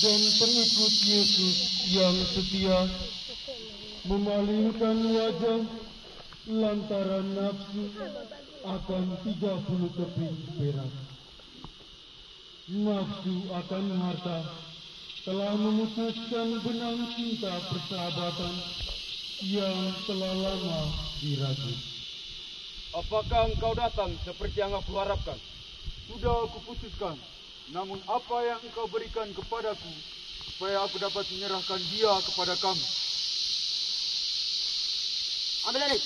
dan pengikut Yesus yang setia memalingkan wajah lantaran nafsu akan 30 keping perak. Nafsu akan harta telah memutuskan benang cinta persahabatan yang telah lama dirajut. Apakah engkau datang seperti yang aku harapkan? Sudah aku putuskan, namun apa yang engkau berikan kepadaku, supaya aku dapat menyerahkan dia kepada kamu. Ambil ini.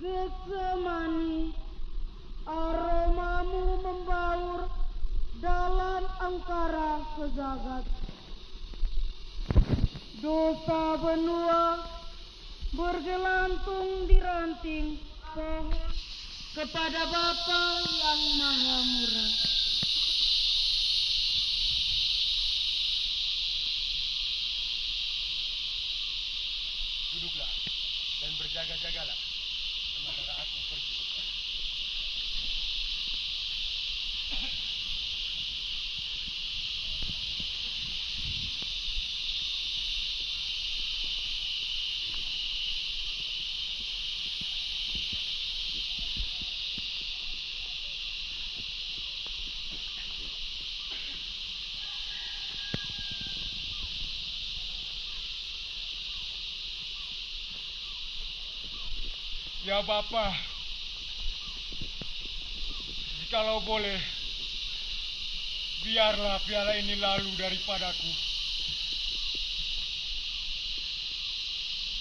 Getsemani, aromamu membaur dalam angkara sejagat. Dosa benua bergelantung di ranting pohon kepada Bapa yang Maha Murah. Duduklah dan berjaga-jagalah sementara aku pergi ke sana. Ya Bapa, jikalau boleh, biarlah piala ini lalu daripadaku.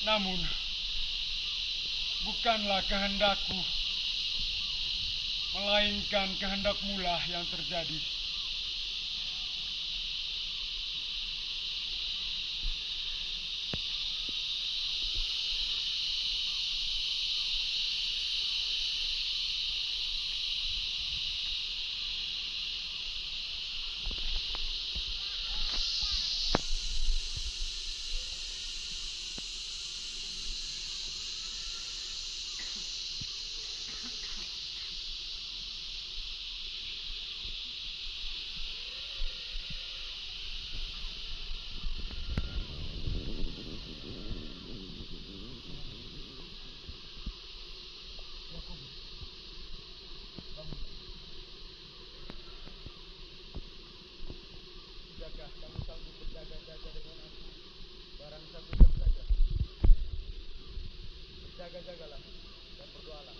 Namun, bukanlah kehendakku, melainkan kehendak-Mu lah yang terjadi. Kamu sanggup berjaga-jaga dengan aku barang 1 jam saja. Berjaga-jagalah dan berdoalah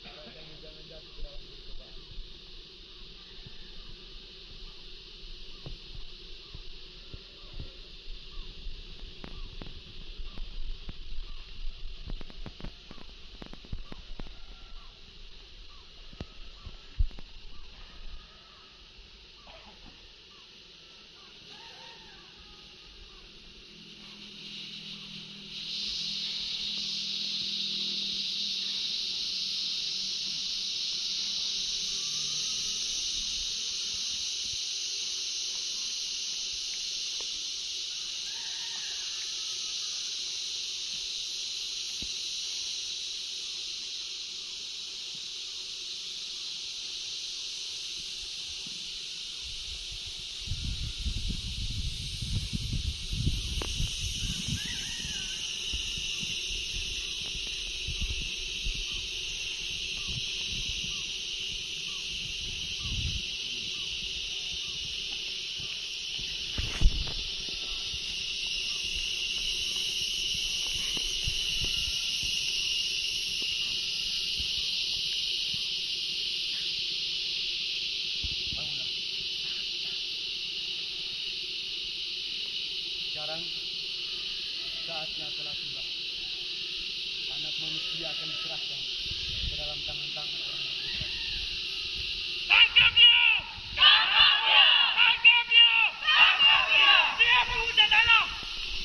supaya kamu jangan jatuh ke dalam percobaan. Sekarang saatnya telah tiba. Anak manusia akan diserahkan ke dalam tangan-tangan orang berdosa. Tangkap dia! Tangkap dia! Tangkap dia! Tangkap dia! Dia penghujat Allah!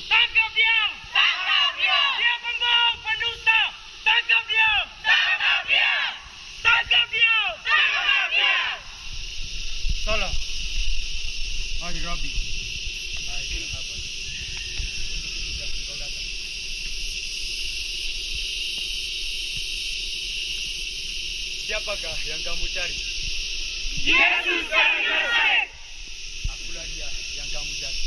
Tangkap dia! Tangkap dia! Dia pembohong, pendusta! Tangkap dia! Tangkap dia! Tangkap dia! Tangkap dia! Salah. Hai Rabbi. Hai sahabat. Untuk itu engkau datang. Siapakah yang kamu cari? Yesus dari Nazaret. Akulah dia yang kamu cari.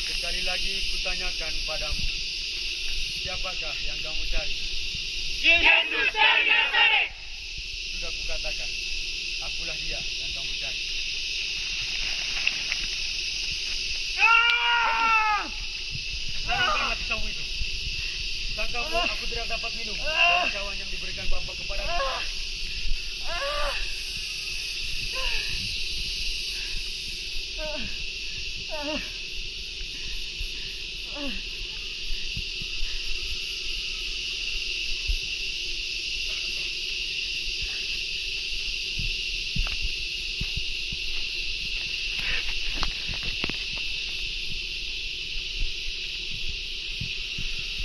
Sekali lagi kutanyakan padamu, siapakah yang kamu cari? Yesus dari Nazaret. Sudah kukatakan, akulah dia yang kamu cari. Sarungkanlah pisaumu itu. Sangka aku tidak dapat minum dari cawan yang diberikan Bapa kepadaku.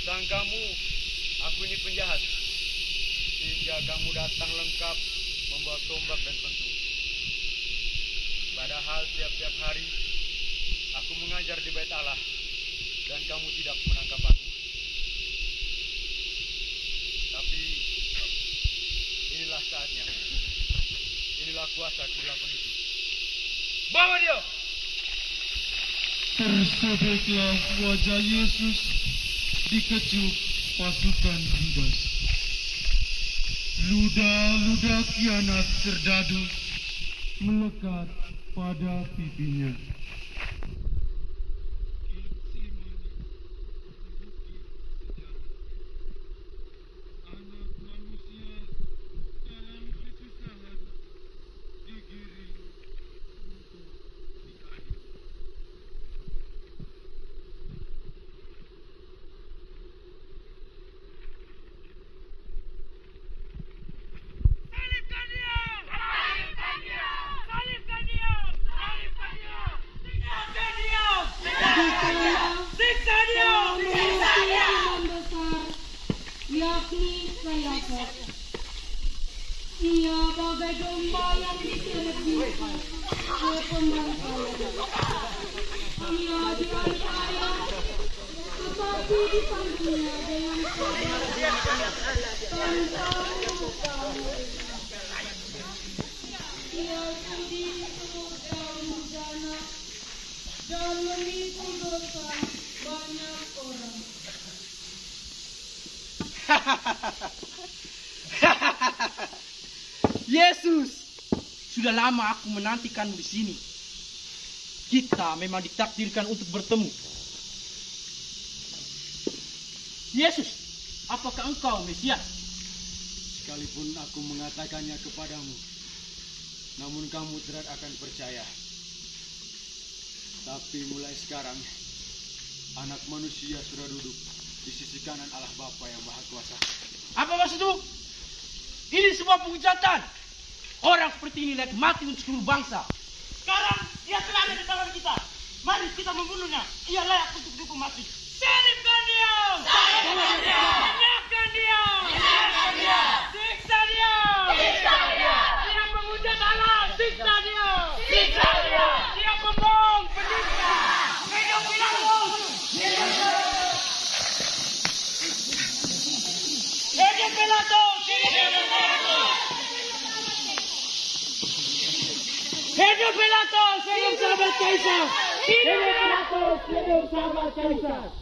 Sangkamu aku ini penjahat, sehingga kamu datang lengkap membawa tombak dan pentung. Padahal tiap-tiap hari aku mengajar di Bait Allah dan kamu tidak menangkap aku. Tapi inilah saatnya, inilah kuasa kegelapan itu. Bawa dia! Tersobeklah wajah Yesus dikecup pasukan Judas. Ludah-ludah kianat serdadu melekat pada pipinya. Anak manusia dalam kesusahan digiring untuk diadili. Salibkan dia! Salibkan dia! Salibkan dia! Salibkan dia! Salibkan dia! Siksa dia! Siksa dia! Imam besar, yakni Kayafas. Ia bagai domba yang diselebihkan ke pembangkaian. Ia dianiaya, tetapi dipanggilnya dengan sabar tanpa luka. Ia sudi turut bencana dan menipu dosa banyak orang. Yesus, sudah lama aku menantikanmu di sini. Kita memang ditakdirkan untuk bertemu. Yesus, apakah engkau Mesias? Sekalipun aku mengatakannya kepadamu, namun kamu tidak akan percaya. Tapi mulai sekarang, anak manusia sudah duduk di sisi kanan Allah Bapa yang Maha Kuasa. Apa maksudmu? Ini semua penghujatan. Orang seperti ini layak mati untuk seluruh bangsa. Sekarang dia telah ada di tangan kita. Mari kita membunuhnya. Ia layak untuk dihukum mati. Salibkan dia! Salibkan dia! Nyalakan dia! Nyalakan dia! Siksa dia! Siksa dia! Dia penghujat Allah! Siksa dia! Siksa dia! Dia pembohong! Penipu! Hidup Pilatus! Hidup Pilatus! Hidup Pilatus! Hidup sahabat Kaisar! Hidup Pilatus! Hidup sahabat Kaisar!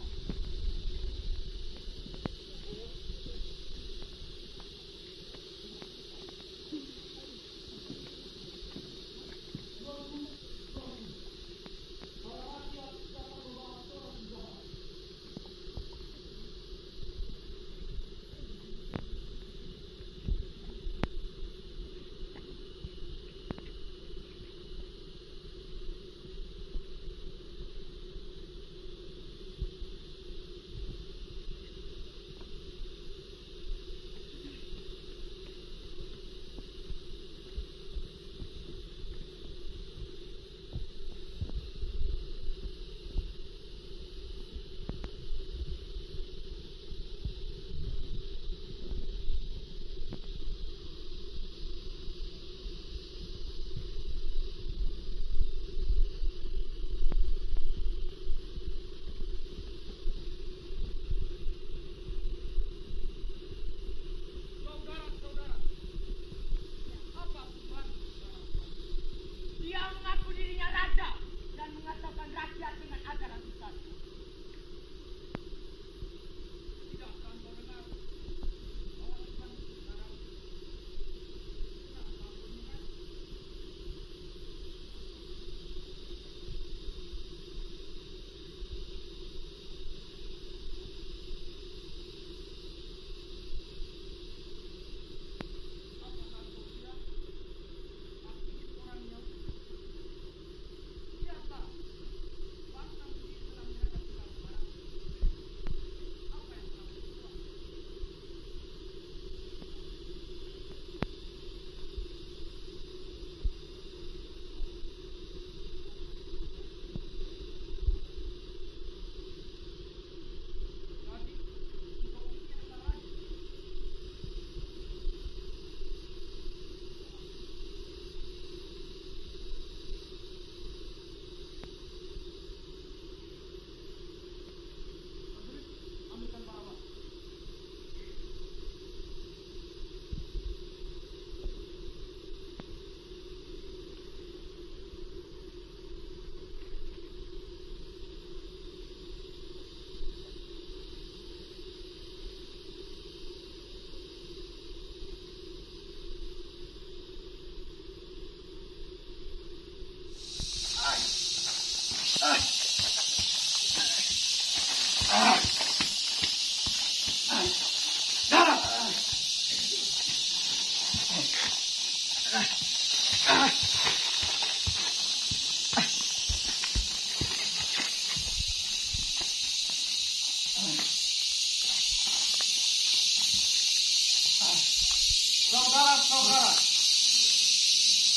Barabas saudara,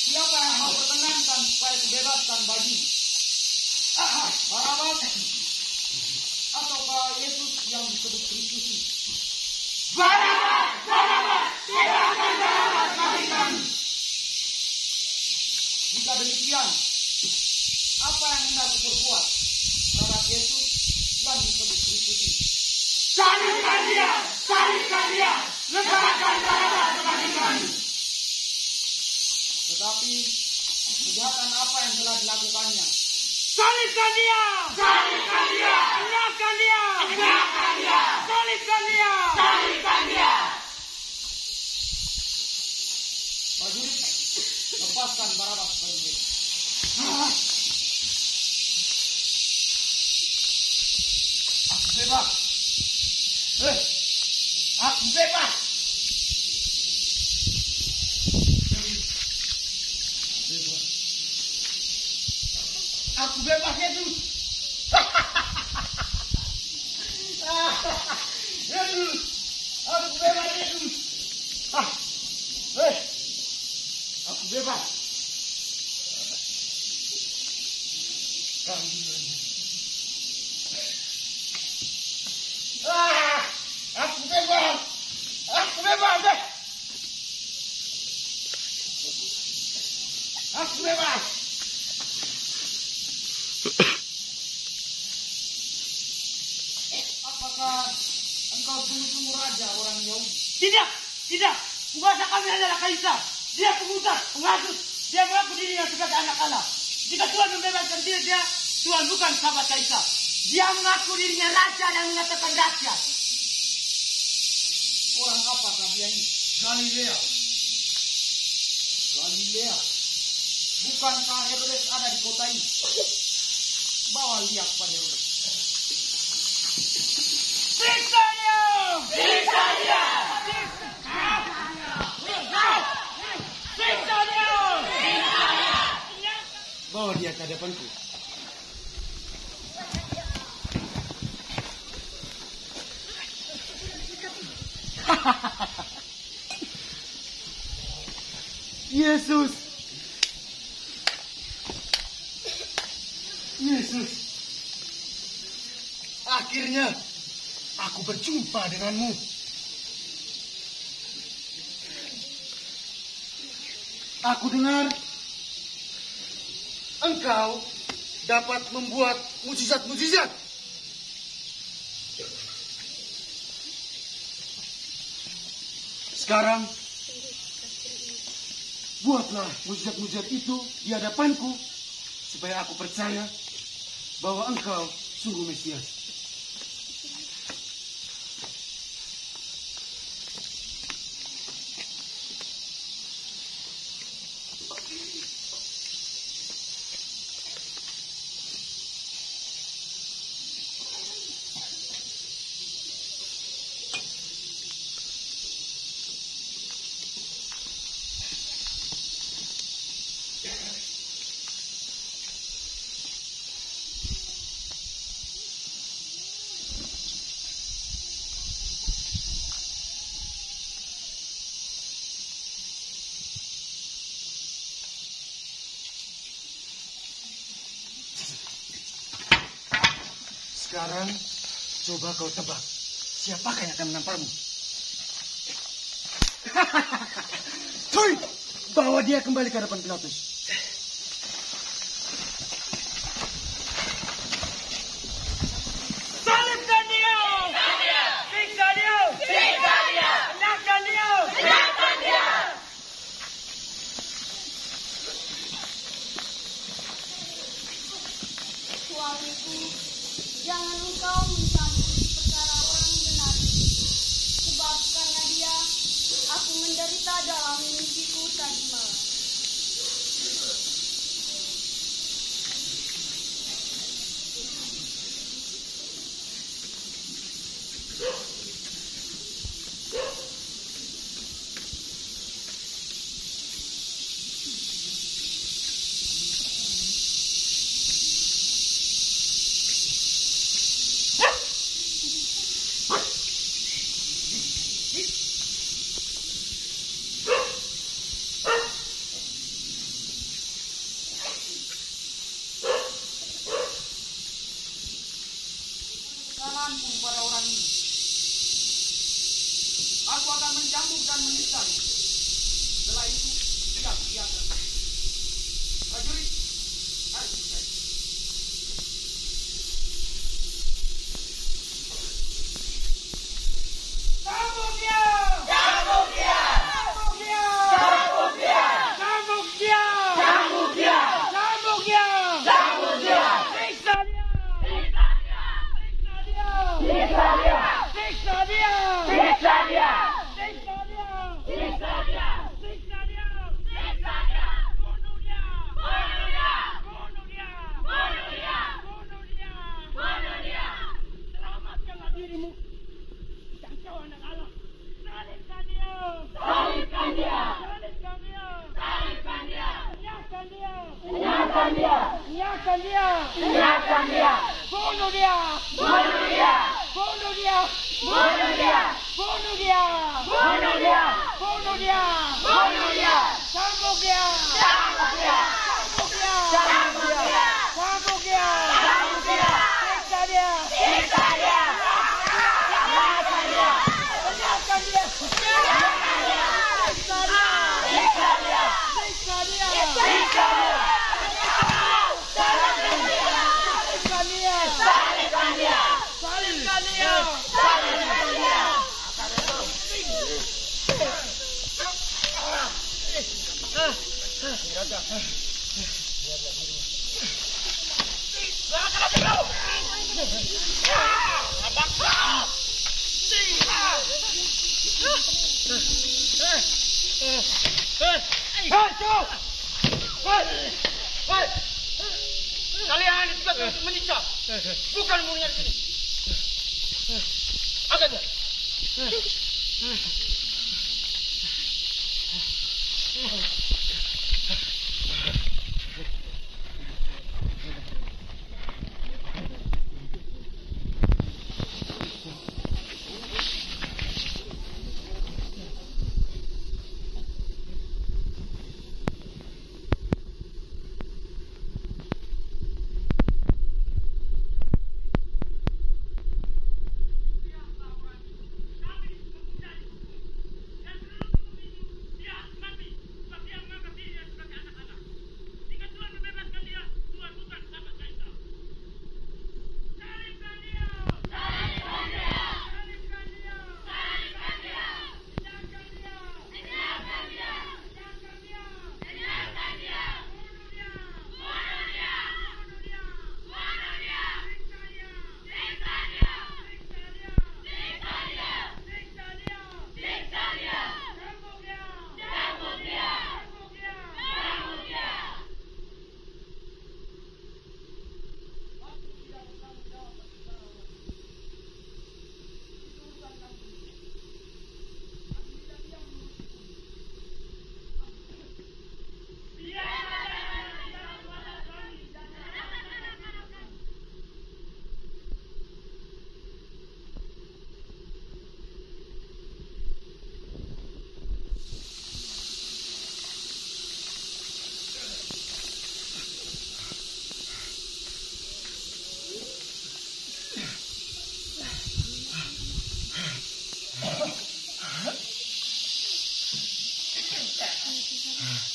siapa yang mau perkenankan supaya dibebaskan bagi Barabas ataukah Yesus yang disebut Kristus ini? Barabas, silakan Barabas bagi kami. Jika demikian, apa yang hendak aku perbuat terhadap Yesus yang disebut Kristus ini? Salibkan dia, lepaskan Barabas bagi kami. Tetapi kejahatan apa yang telah dilakukannya? Salibkan dia, enyahkan dia, salibkan dia. Prajurit, lepaskan Barabas bagi Yesus. Aku bebas. Aku bebas. Aku bebas, Yesus. Yesus. Aku bebas, Yesus. Aku bebas. Aku bebas. Aku bebas. Aku bebas. Apakah engkau sungguh-sungguh raja orang Yahudi? Tidak. Penguasa kami adalah Kaisar. Dia penguasa, penghasut. Dia mengaku dirinya sebagai anak Allah. Jika Tuhan membebaskan dia, Tuhan bukan sahabat Kaisar. Dia mengaku dirinya raja dan mengatakan rakyat. Orang apakah dia ini? Galilea. Bukankah Herodes ada di kota ini? Bawa dia kepada Herodes. Siksa dia! Bawa dia ke hadapanku. Yesus. Akhirnya aku berjumpa denganmu. Aku dengar engkau dapat membuat mukjizat-mukjizat. Sekarang buatlah mukjizat-mukjizat itu di hadapanku supaya aku percaya bahwa engkau sungguh Mesias. Sekarang coba kau tebak, siapakah yang akan menamparmu? Hoi, bawa dia kembali ke hadapan Pilatus. Salibkan dia! Siksa dia! Enyahkan dia! Suamiku, jangan engkau mencampuri perkara orang benar itu. Sebab karena dia, aku menderita dalam mimpiku tadi malam. Aku akan mencambuk dan menyiksa. Setelah itu, dia akan prajurit, harus selesai. Cambuk dia! Cambuk dia! Cambuk dia! Cambuk dia! Cambuk dia! Cambuk dia! Cambuk dia! Cambuk dia! Siksa dia! Siksa dia! Siksa dia! Siksa dia! Siksa dia! Siksa dia! Siksa dia! Siksa dia! Siksa dia! Bunuh dia! Bunuh dia! Bunuh dia! Bunuh dia! Bunuh dia! Bunuh dia! Selamatkanlah dirimu. Kau anak Allah, salibkan dia! Salibkan dia! Salibkan dia! Salibkan dia! Enyahkan dia! Enyahkan dia! Enyahkan dia! Enyahkan dia! Bunuh dia! Bunuh dia! Bunuh dia! Bunuh dia! Bunuh dia! Bunuh dia! Bunuh dia! Bunuh dia! Cambuk dia! Cambuk dia! Cambuk dia! Cambuk dia! Cambuk dia! Cambuk dia! Siksa dia! Siksa dia! Kalian juga menyiksa, bukan mulia di sini. Angkat dia.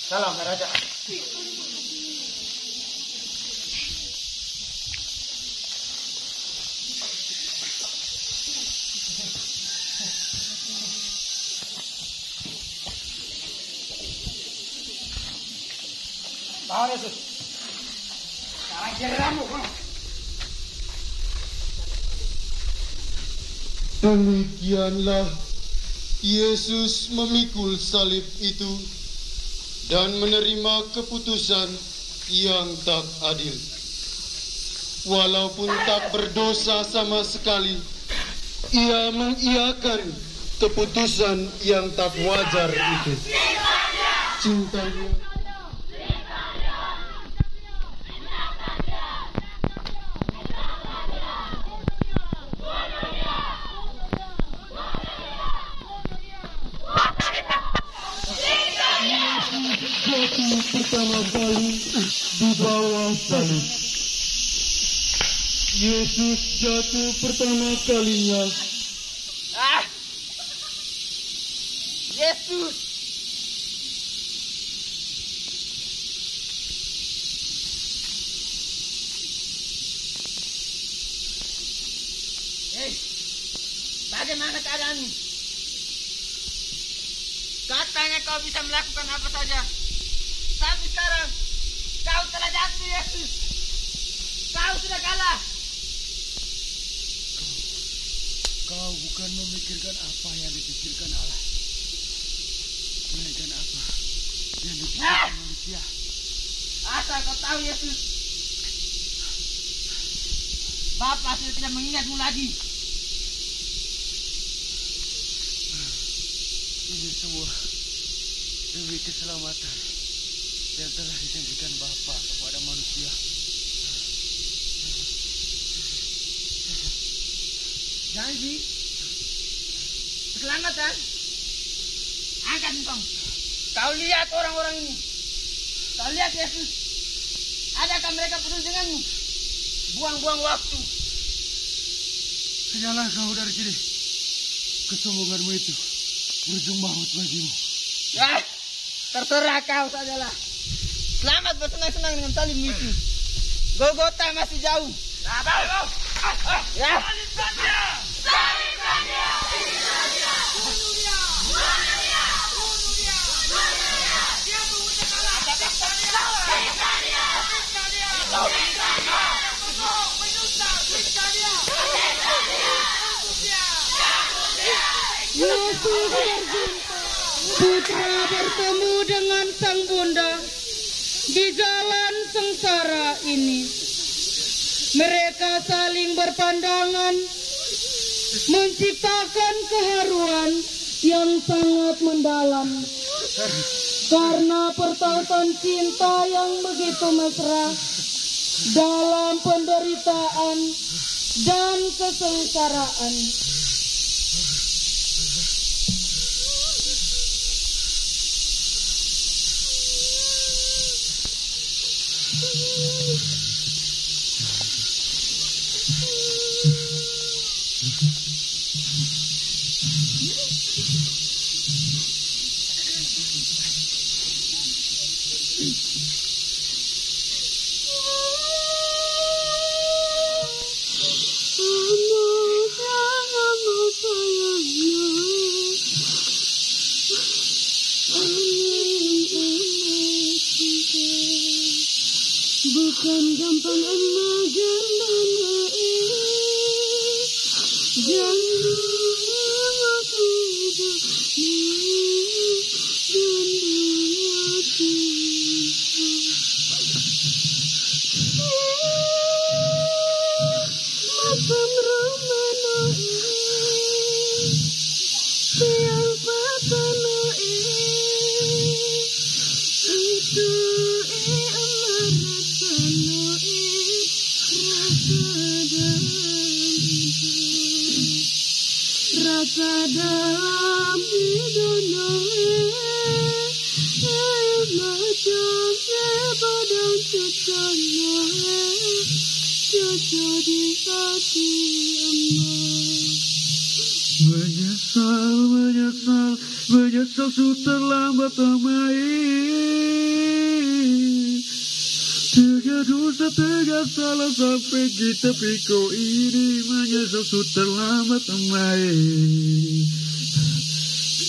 Salam, Raja. Tahan Yesus. Sekarang kiramu. Demikianlah Yesus memikul salib itu dan menerima keputusan yang tak adil. Walaupun tak berdosa sama sekali, ia mengiyakan keputusan yang tak wajar itu. Cintanya jatuh pertama kali di bawah salib. Yesus jatuh pertama kalinya Yesus. Hei, bagaimana keadaanmu? Katanya kau bisa melakukan apa saja. Tapi sekarang kau telah jatuh, Yesus. Kau sudah kalah. Kau bukan memikirkan apa yang dipikirkan Allah, melainkan apa yang dipikirkan manusia. Asal kau tahu, Yesus, Bapa sudah tidak mengingatmu lagi. Ini semua demi keselamatan yang telah dijanjikan Bapa kepada manusia. Janji keselamatan. Angkat engkau. Kau lihat orang-orang ini. Kau lihat Yesus. Adakah mereka peduli denganmu? Buang-buang waktu. Kenyalah kau dari sini. Kesombonganmu itu berujung maut bagimu. Ya, terserah kau sajalah. Selamat bersenang-senang dengan salibmu itu. Golgota masih jauh. Ya. Yesus berjumpa, putra bertemu dengan sang bunda di jalan sengsara ini. Mereka saling berpandangan, menciptakan keharuan yang sangat mendalam. Karena pertautan cinta yang begitu mesra dalam penderitaan dan kesengsaraan. Bukan gampang emak jandana janda aku hidup macam romano tiang patano itu rasa dalam hidup macam sebadang cecana cecah di hati emak. Menyesal su terlambat amai. Tega dosa, tega salah sampai kita pikir ini. Menyesal su terlambat amai.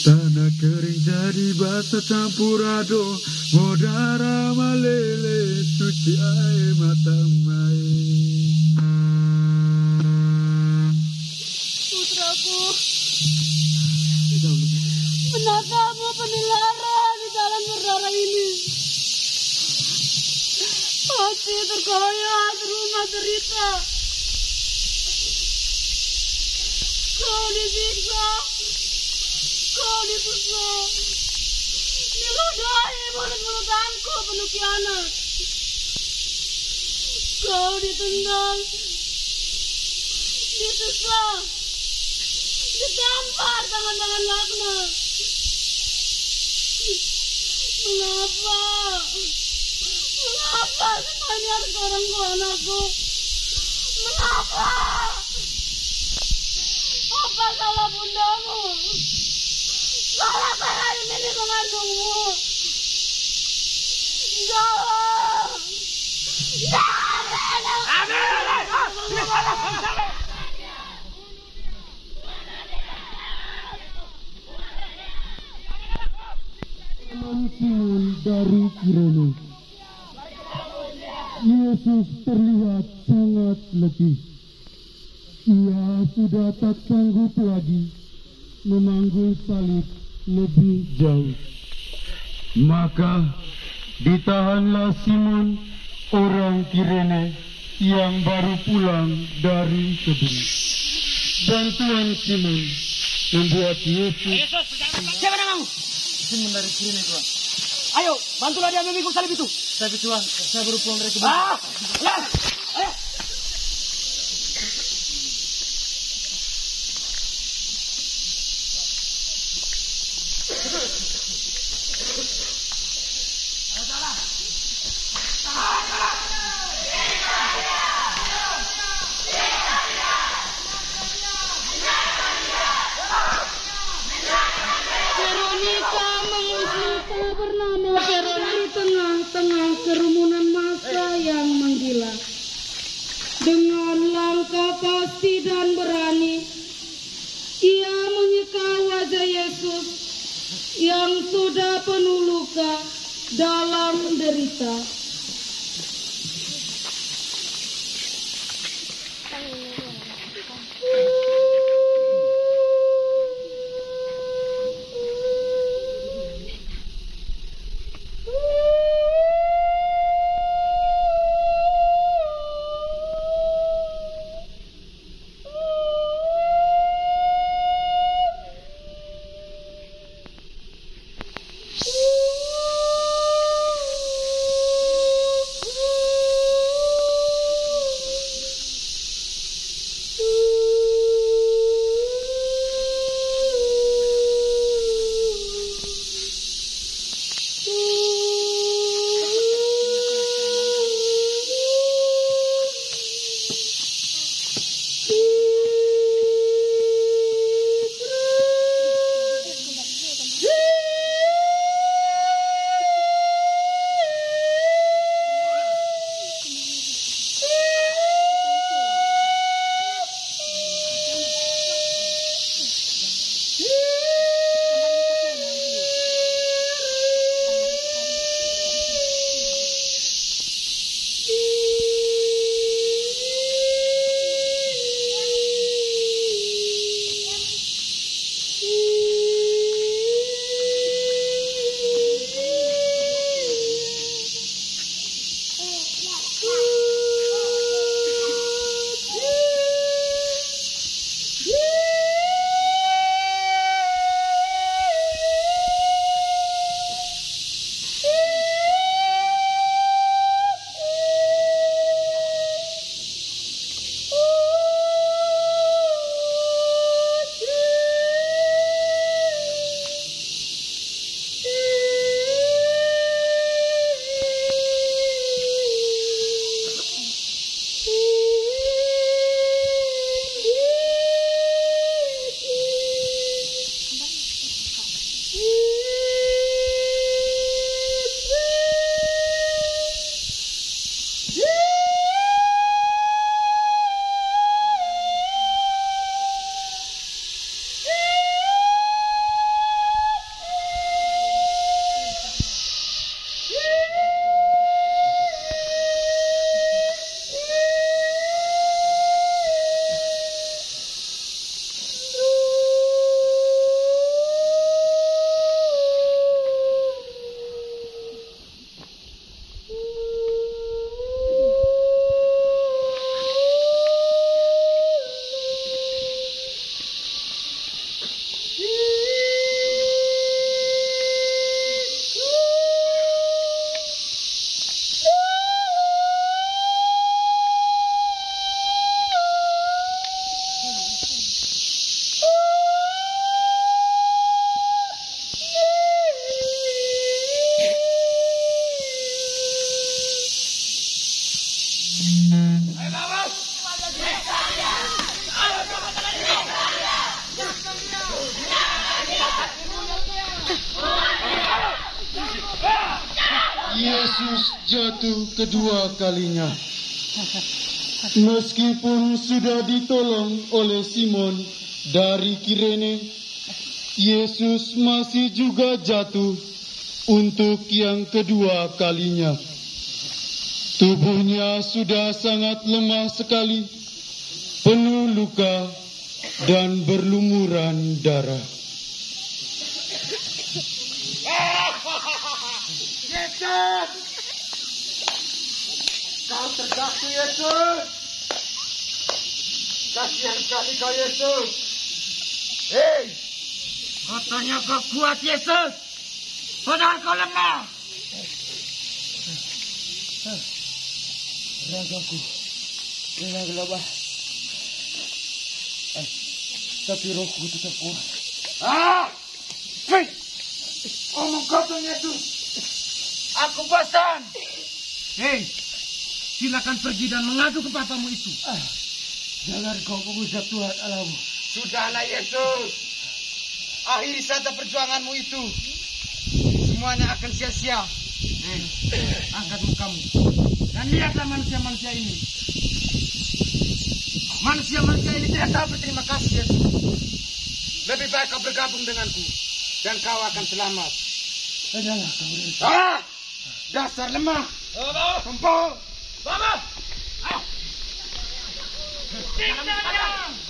Tanah kering jadi basah campur aduk, modara malele suci air mata mai. Putraku, menatapmu penilara di dalam berdarah ini. Hati terkoyak, rumah derita. Kau disiksa, kau disiksa. Diludahi mulut-mulutanku penuh khianat. Kau ditendang, disiksa, ditampar tangan-tangan laknat. Mengapa? Mengapa semua ini harus orang tua anakku? Mengapa? Apa salah bundamu? Salah Simon dari Kirene. Yesus terlihat sangat letih. Ia sudah tak sanggup lagi memanggul salib lebih jauh. Maka ditahanlah Simon orang Kirene yang baru pulang dari kebun. Bantuan Simon membuat Yesus. Siapa namamu? Simon dari Kirene, Tuhan. Ayo, bantulah dia memikul salib itu. Tapi Tuhan, saya baru pulang dari kebun. Ayo. Veronica mengusirta bernama Veron di tengah-tengah kerumunan massa yang menggila. Dengan langkah pasti dan berani, ia menyeka wajah Yesus yang sudah penuh luka dalam derita. Yesus jatuh kedua kalinya. Meskipun sudah ditolong oleh Simon dari Kirene, Yesus masih juga jatuh untuk yang kedua kalinya. Tubuhnya sudah sangat lemah sekali, penuh luka dan berlumuran darah. Yesus! Kau terjatuh, Yesus! Kasihan sekali kau, Yesus! Hei! Katanya kau kuat, Yesus! Padahal kau lemah! Ragaku memang lemah. Tapi rohku tetap kuat. Hei! Omong kosong, Yesus! Aku bosan! Hei! Silakan pergi dan mengadu ke papamu itu. Jangan kau mengusap Tuhan Allahmu. Sudahlah, Yesus. Akhiri saja perjuanganmu itu. Semuanya akan sia-sia. Angkat mukamu. Dan lihatlah manusia-manusia ini. Manusia-manusia ini tidak tahu berterima kasih, Yesus. Lebih baik kau bergabung denganku. Dan kau akan selamat. Adalah kau dari dasar lemah. Kumpul. Bapak! Ayo!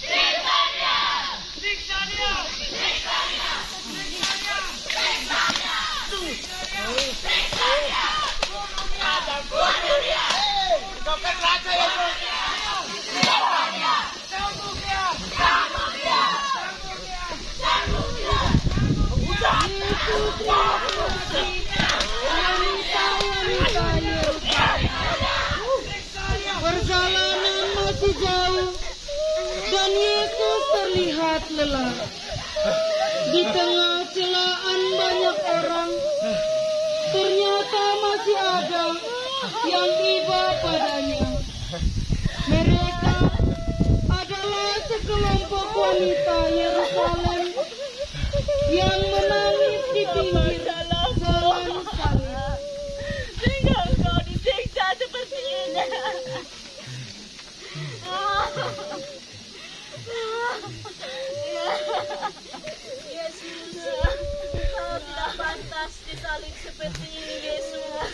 Siksa dia! Siksa dia! Siksa dia! Siksa dia! Siksa dia! Siksa dia! Siksa dia! Bunuh dia! Kau kan raja, Yesus! Siksa dia! Sambung dia! Sambung dia! Sambung dia! Perjalanan masih jauh dan Yesus terlihat lelah. Di tengah celaan banyak orang, ternyata masih ada yang iba padanya. Mereka adalah sekelompok wanita Yerusalem yang menangis di pinggir jalan salib. Sehingga engkau disiksa seperti ini. Yesus, kau tidak pantas disalib seperti ini, Yesus.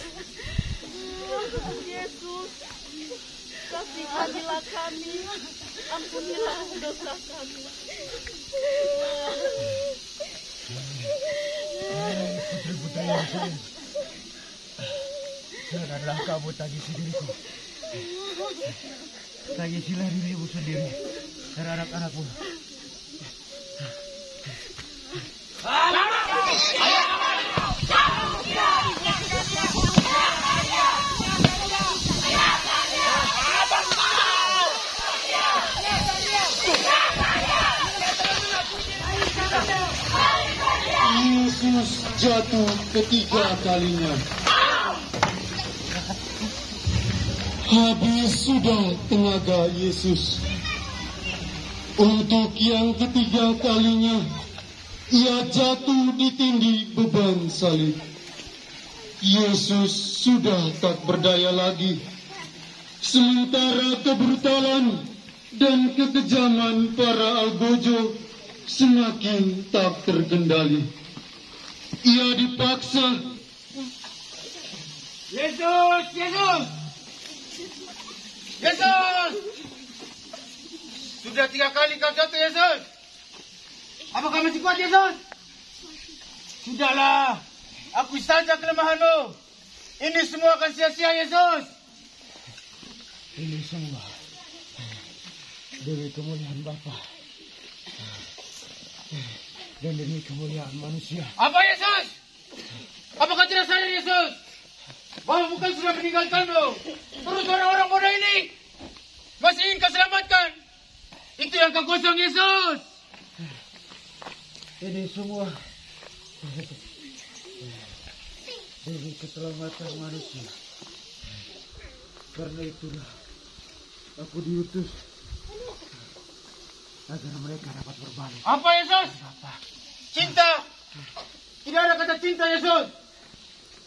Yesus, kasihanilah kami, ampunilah dosa kami. Putri-putri yang sayang, janganlah kamu tangisi diriku. Tangisilah dirimu sendiri dan anak-anakmu. Yesus jatuh ketiga kalinya. Habis sudah tenaga Yesus. Untuk yang ketiga kalinya, ia jatuh ditindih beban salib. Yesus sudah tak berdaya lagi. Sementara kebrutalan dan kekejaman para algojo semakin tak terkendali. Ia dipaksa. Yesus! Yesus! Yesus! Sudah 3 kali kau jatuh, Yesus. Apakah masih kuat, Yesus? Sudahlah. Akui saja kelemahanmu. Ini semua akan sia-sia, Yesus. Ini semua demi kemuliaan Bapa dan demi kemuliaan manusia. Apa, Yesus? Apakah tidak sadar, Yesus? Bahwa bukan sudah meninggalkanmu. Terus orang-orang bodoh ini masih ingin kau selamatkan. Itu yang kau kosong, Yesus. Ini semua demi keselamatan manusia. Karena itulah aku diutus agar mereka dapat berbalik. Apa, Yesus? Cinta. Tidak ada kata cinta, Yesus.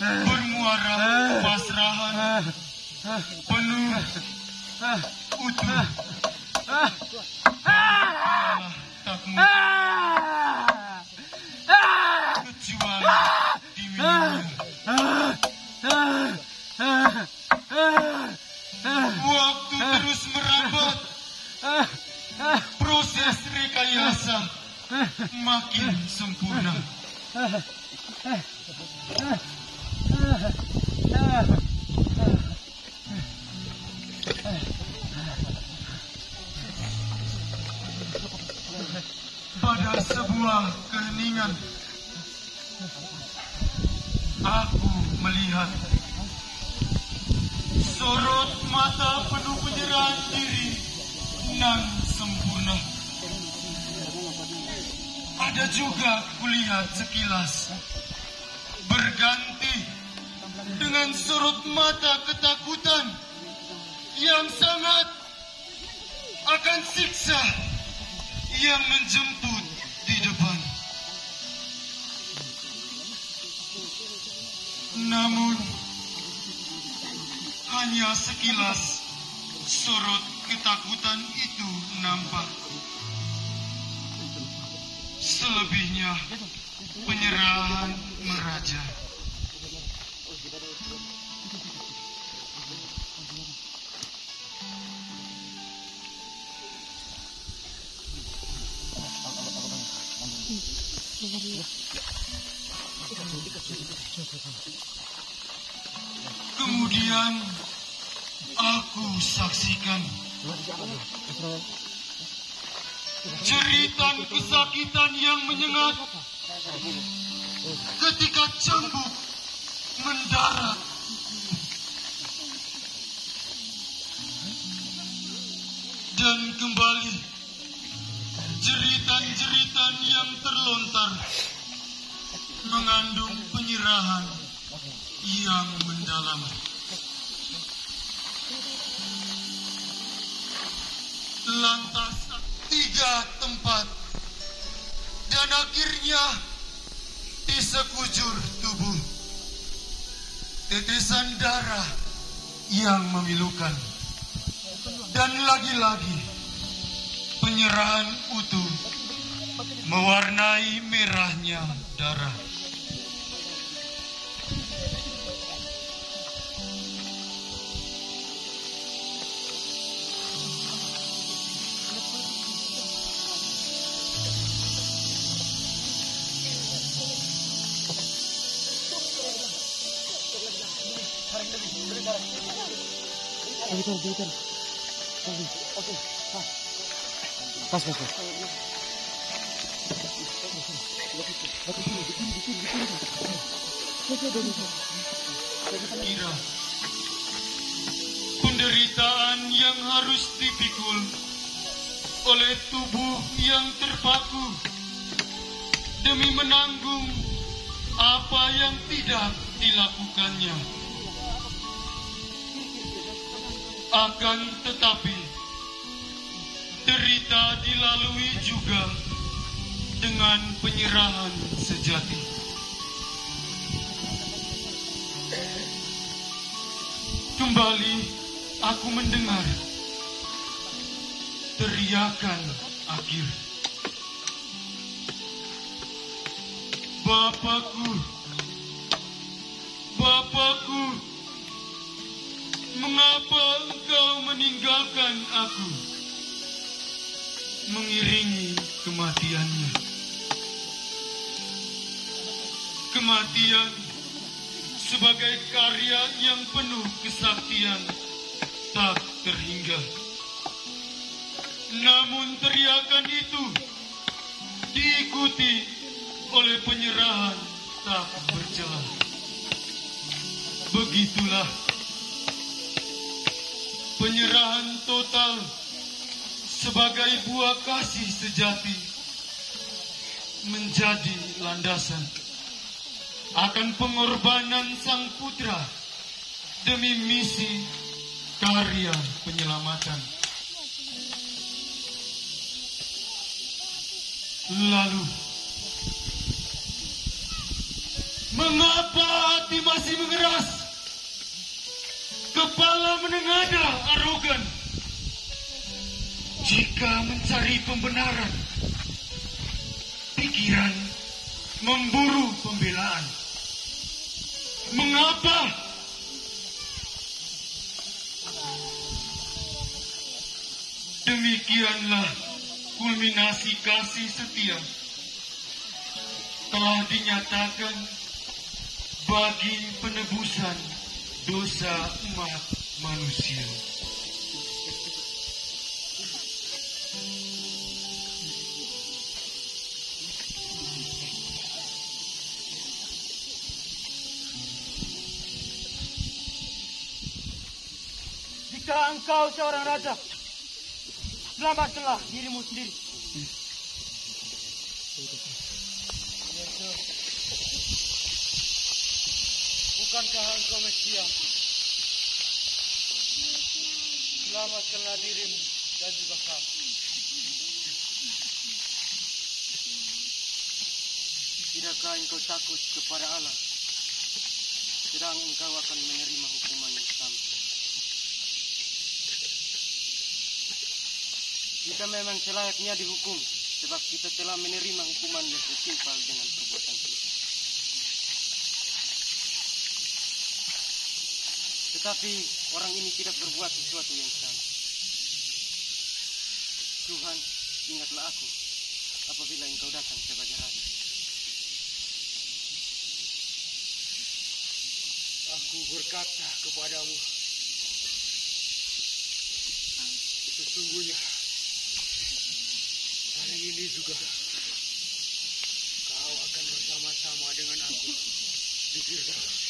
bermuara pasrahan penuh utuh. Allah tak mungkin kecuali diminum. Waktu terus merambat, proses rekayasa makin sempurna. Pada sebuah keheningan, aku melihat sorot mata penuh penyerahan diri nan sempurna. Ada juga kulihat sekilas berganti dengan sorot mata ketakutan yang sangat akan siksa yang menjemput di depan. Namun hanya sekilas sorot ketakutan itu nampak. Selebihnya penyerahan meraja. Kemudian aku saksikan jeritan kesakitan yang menyengat ketika cambuk mendarat. Dan kembali jeritan-jeritan yang terlontar mengandung penyerahan yang mendalam. Lantas 3 tempat dan akhirnya di sekujur tubuh tetesan darah yang memilukan, dan lagi-lagi penyerahan utuh mewarnai merahnya darah. Kira penderitaan yang harus dipikul oleh tubuh yang terpaku demi menanggung apa yang tidak dilakukannya. Akan tetapi derita dilalui juga dengan penyerahan sejati. Kembali aku mendengar teriakan akhir. Bapakku, Bapakku, mengapa engkau meninggalkan aku? Mengiringi kematiannya. Kematian sebagai karya yang penuh kesaktian tak terhingga. Namun teriakan itu diikuti oleh penyerahan tak bercela. Begitulah penyerahan total sebagai buah kasih sejati menjadi landasan akan pengorbanan sang putra demi misi karya penyelamatan. Lalu Mengapa hati masih mengeras? Kepala menengadah arogan. Jika mencari pembenaran, pikiran memburu pembelaan. Mengapa? Demikianlah kulminasi kasih setia telah dinyatakan bagi penebusan dosa umat manusia. Jika engkau seorang raja, selamatkanlah dirimu sendiri. Bukankah engkau Mesia? Selamatkanlah dirimu dan juga kami. Tidakkah engkau takut kepada Allah, sedang engkau akan menerima hukuman yang sama? Kita memang selayaknya dihukum, sebab kita telah menerima hukuman yang setimpal dengan perbuatan kita. Tetapi orang ini tidak berbuat sesuatu yang salah. Tuhan, ingatlah aku apabila engkau datang sebagai raja. Aku berkata kepadamu, sesungguhnya hari ini juga kau akan bersama-sama dengan aku di Firdaus.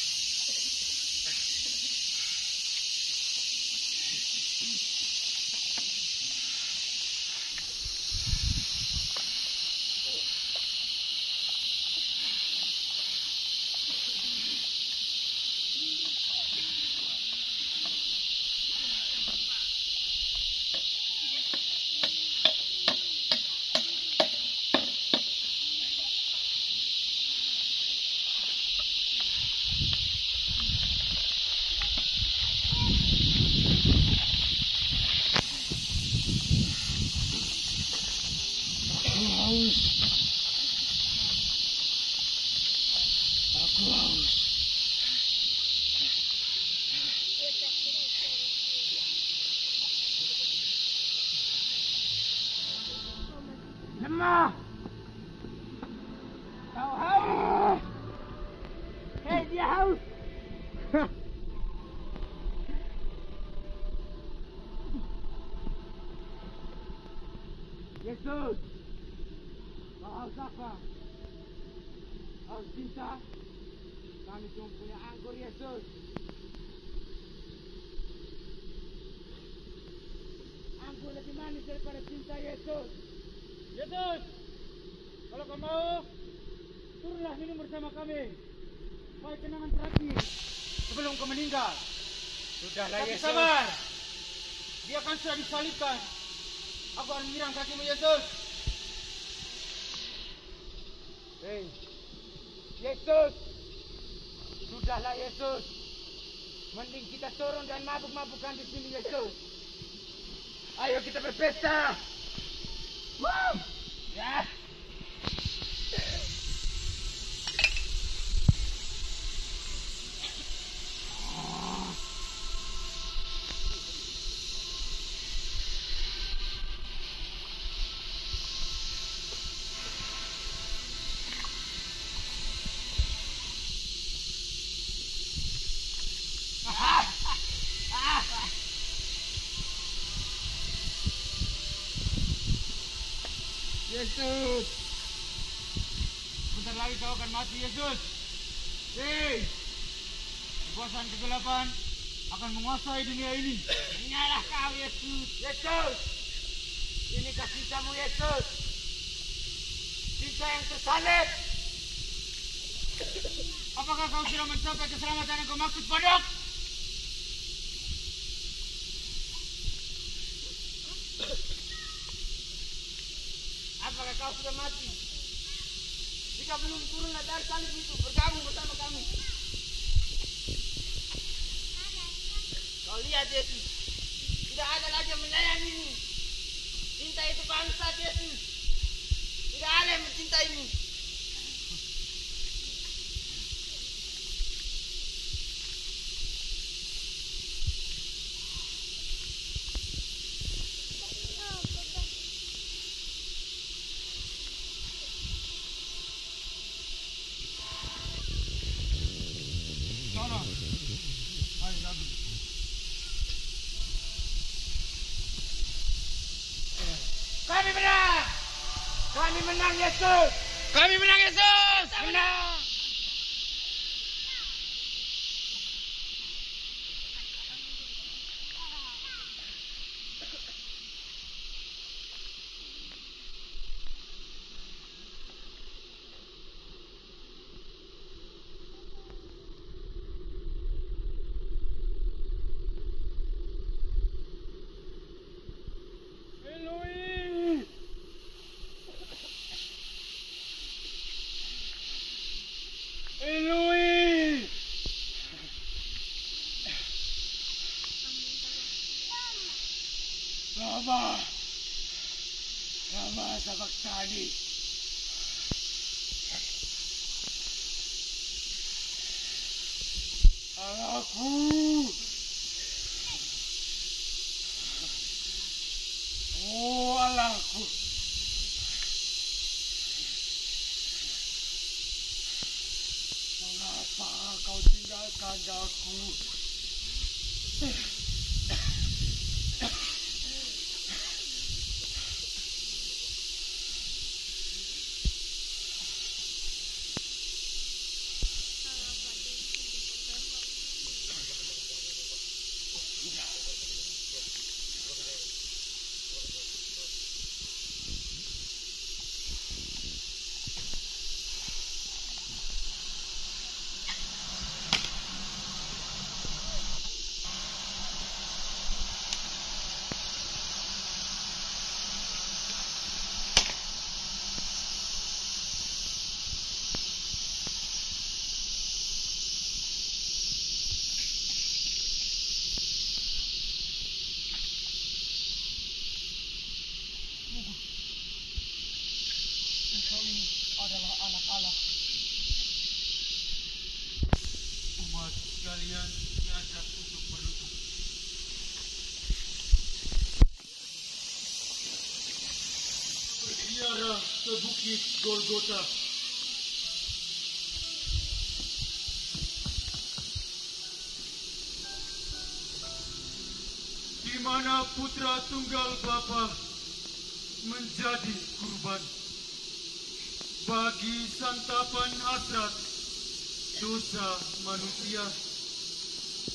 Aku haus. Lemah! Kau haus! Hei, dia haus! Yesus! Kau haus apa? Haus cinta? Kami cuma punya anggur, Yesus. Anggur lebih manis daripada cinta, Yesus. Yesus, kalau kau mau, turunlah minum bersama kami. Supaya kenangan terakhir sebelum kau meninggal. Sudahlah, Tapi Yesus. sabar, dia akan sudah disalibkan. Aku akan menyiram kakimu, Yesus. Hei, Yesus. Sudahlah, Yesus. Mending kita turun dan mabuk-mabukan di sini, Yesus. Ayo kita berpesta. Woo! Ya. Yesus, bentar lagi kau akan mati, Yesus. Hei, kekuasaan kegelapan akan menguasai dunia ini. Menyalah kau, Yesus. Yesus, ini kasih cintamu, Yesus. Cinta yang tersalib. Apakah kau sudah mencapai keselamatan yang kau maksud, Padok? Apakah kau sudah mati? Jika belum turunlah dari salib itu, bergabung bersama kami. melihat Yesus. Tidak ada lagi yang menyayangimu. Cinta itu bangsat Yesus. Tidak ada yang mencintaimu. Sana. Hai Nabi. Kami menang! Kami menang, Yesus! Kami menang, Yesus! Menang! Eloi! Lama sabachthani. Aku. Oh, Allahku. Mengapa kau tinggalkan aku? Engkau ini adalah anak Allah. Umat sekalian diajak untuk berlutut. Berziarah ke Bukit Golgota. Di mana putra tunggal Bapa menjadi kurban bagi santapan hasrat dosa manusia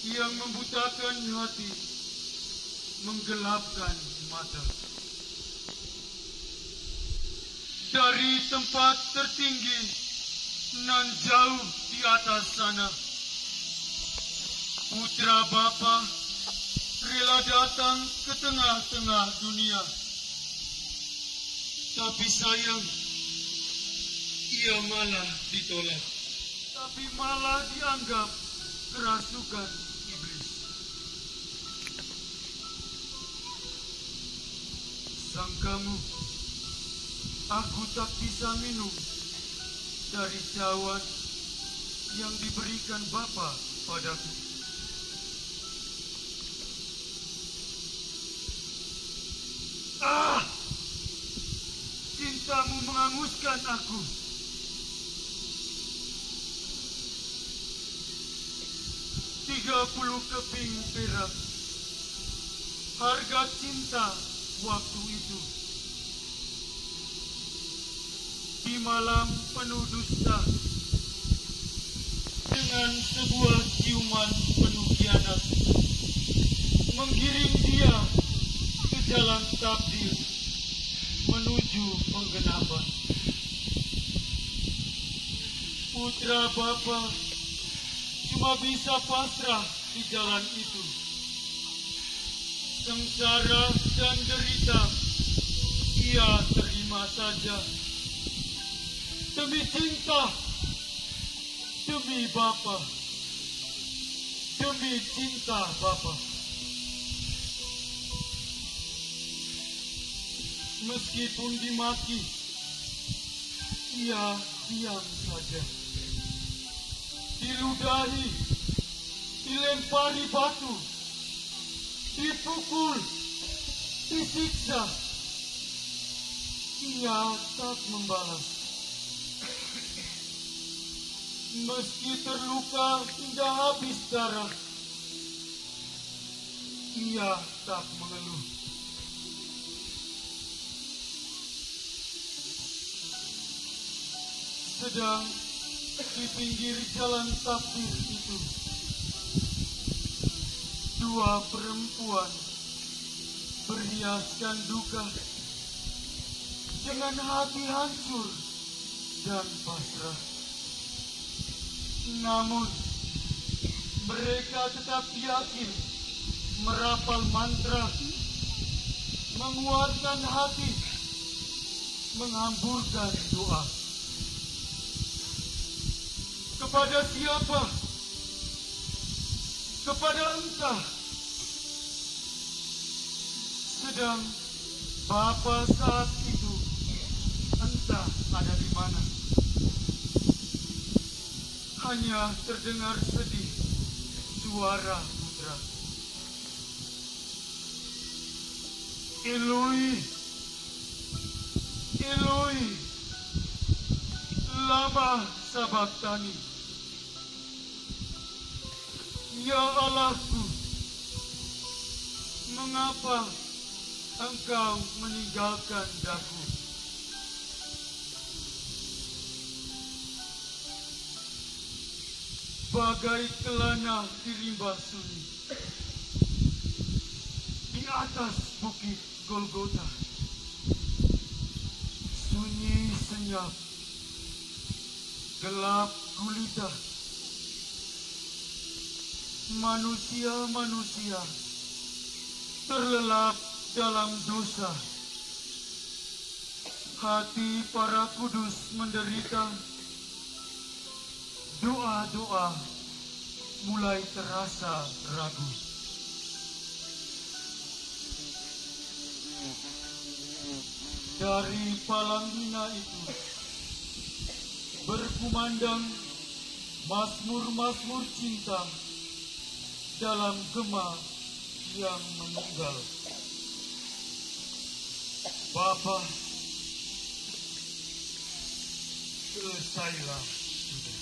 yang membutakan hati, menggelapkan mata. Dari tempat tertinggi nan jauh di atas sana, putra Bapa rela datang ke tengah-tengah dunia. Tapi sayang, ia malah ditolak. Tapi malah dianggap kerasukan iblis. Sangkamu, aku tak bisa minum dari cawan yang diberikan Bapa padaku. Cintamu menghanguskan aku. $30 keping perak, harga cinta waktu itu. Di malam penuh dusta, dengan sebuah ciuman penuh khianat, menggiring dia ke jalan takdir menuju penggenapan. Putra Bapa cuma bisa pasrah di jalan itu. Sengsara dan derita ia terima saja. Demi cinta, demi Bapa, demi cinta Bapa. Meskipun dimaki, ia diam saja. Diludahi, dilempari batu, dipukul, disiksa, ia tak membalas. Meski terluka hingga habis darah, ia tak mengeluh. Sedang di pinggir jalan takdir itu, dua perempuan berhiaskan duka dengan hati hancur dan pasrah. Namun mereka tetap yakin merapal mantra, menguatkan hati, menghamburkan doa. Kepada siapa? Kepada Engkau. Sedang Bapa saat itu entah ada di mana. Hanya terdengar sedih suara putra. Eloi, Eloi, lama sabachthani. Ya Allahku, mengapa Engkau meninggalkan daku? Bagai kelana di rimba sunyi, di atas bukit Golgota, sunyi senyap, gelap gulita. Manusia-manusia terlelap dalam dosa. Hati para kudus menderita. Doa-doa mulai terasa ragu. Dari palang hina itu berkumandang mazmur-mazmur cinta dalam gema yang meninggal. Bapa, selesailah sudah.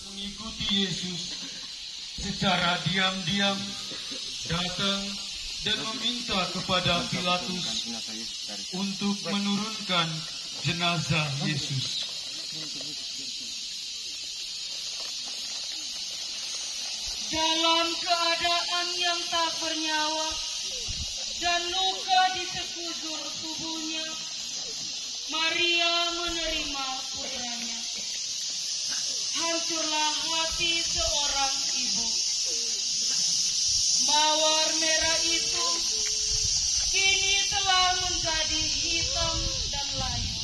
Mengikuti Yesus secara diam-diam datang dan meminta kepada Pilatus untuk menurunkan jenazah Yesus. Dalam keadaan yang tak bernyawa dan luka di sekujur tubuhnya, Maria menerima putranya. Hancurlah hati seorang ibu. Mawar merah itu kini telah menjadi hitam dan layu.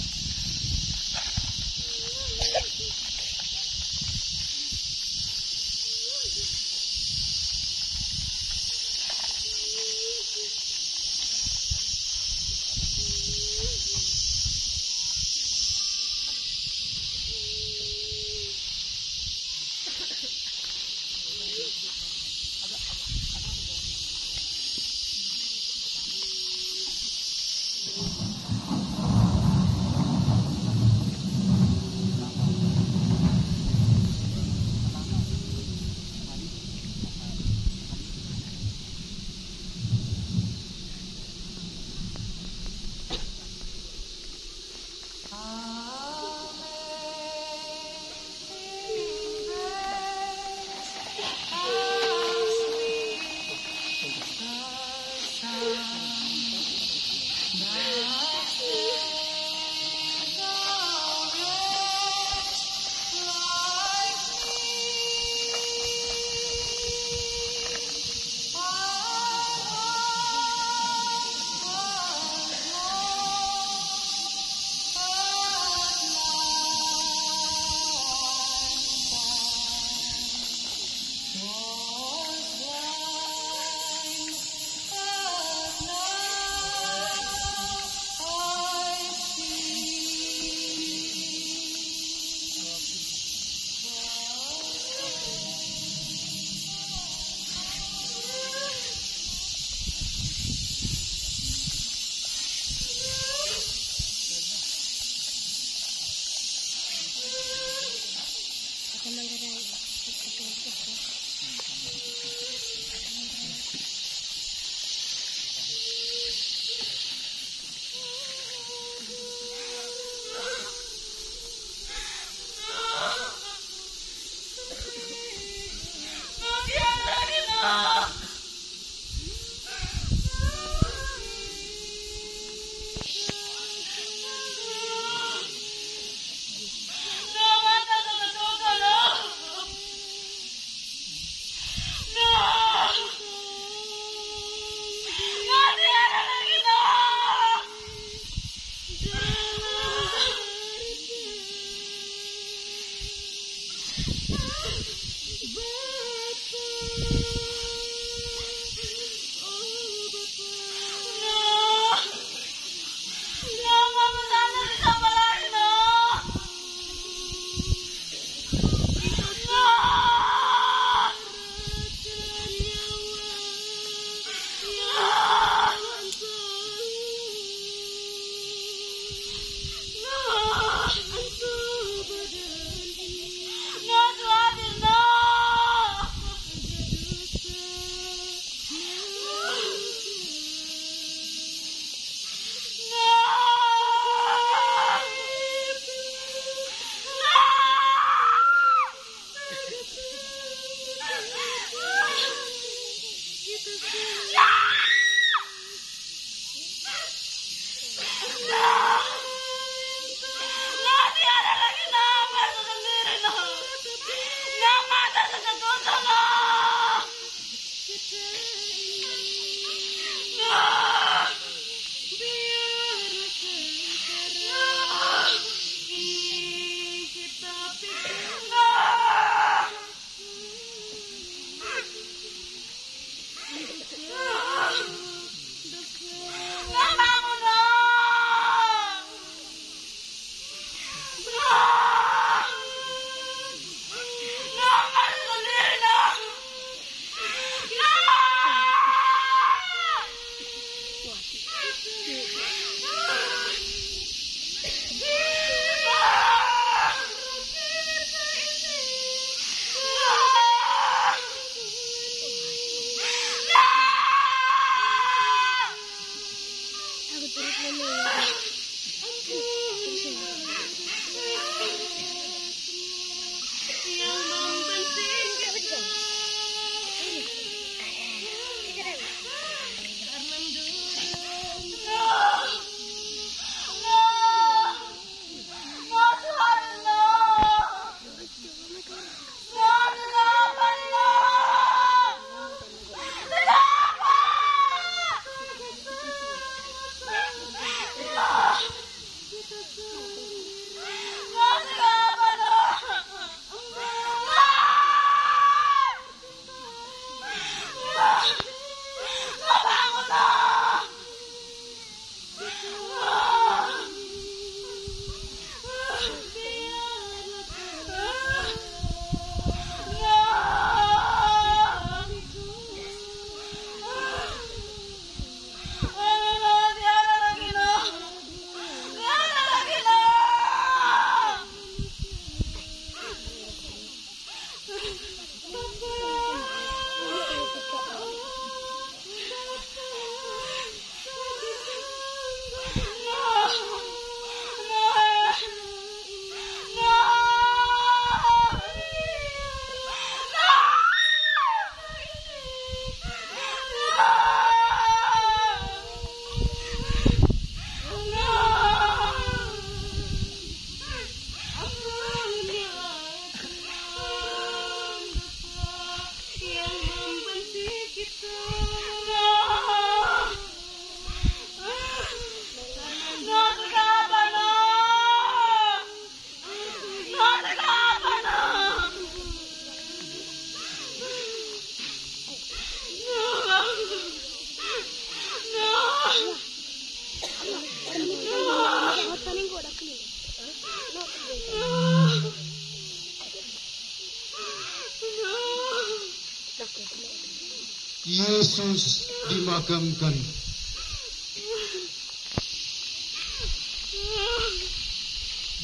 Yesus dimakamkan.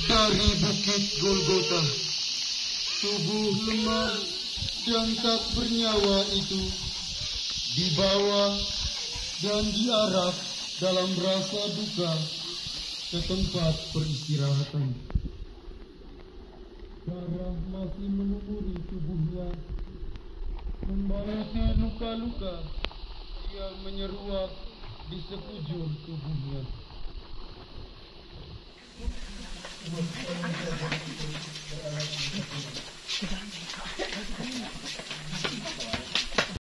Dari bukit Golgota, tubuh lemah dan tak bernyawa itu dibawa dan diarak dalam rasa duka ke tempat peristirahatan. Darah masih mengumuri tubuhnya, membaluti luka-luka yang menyeruak di sekujur tubuhnya.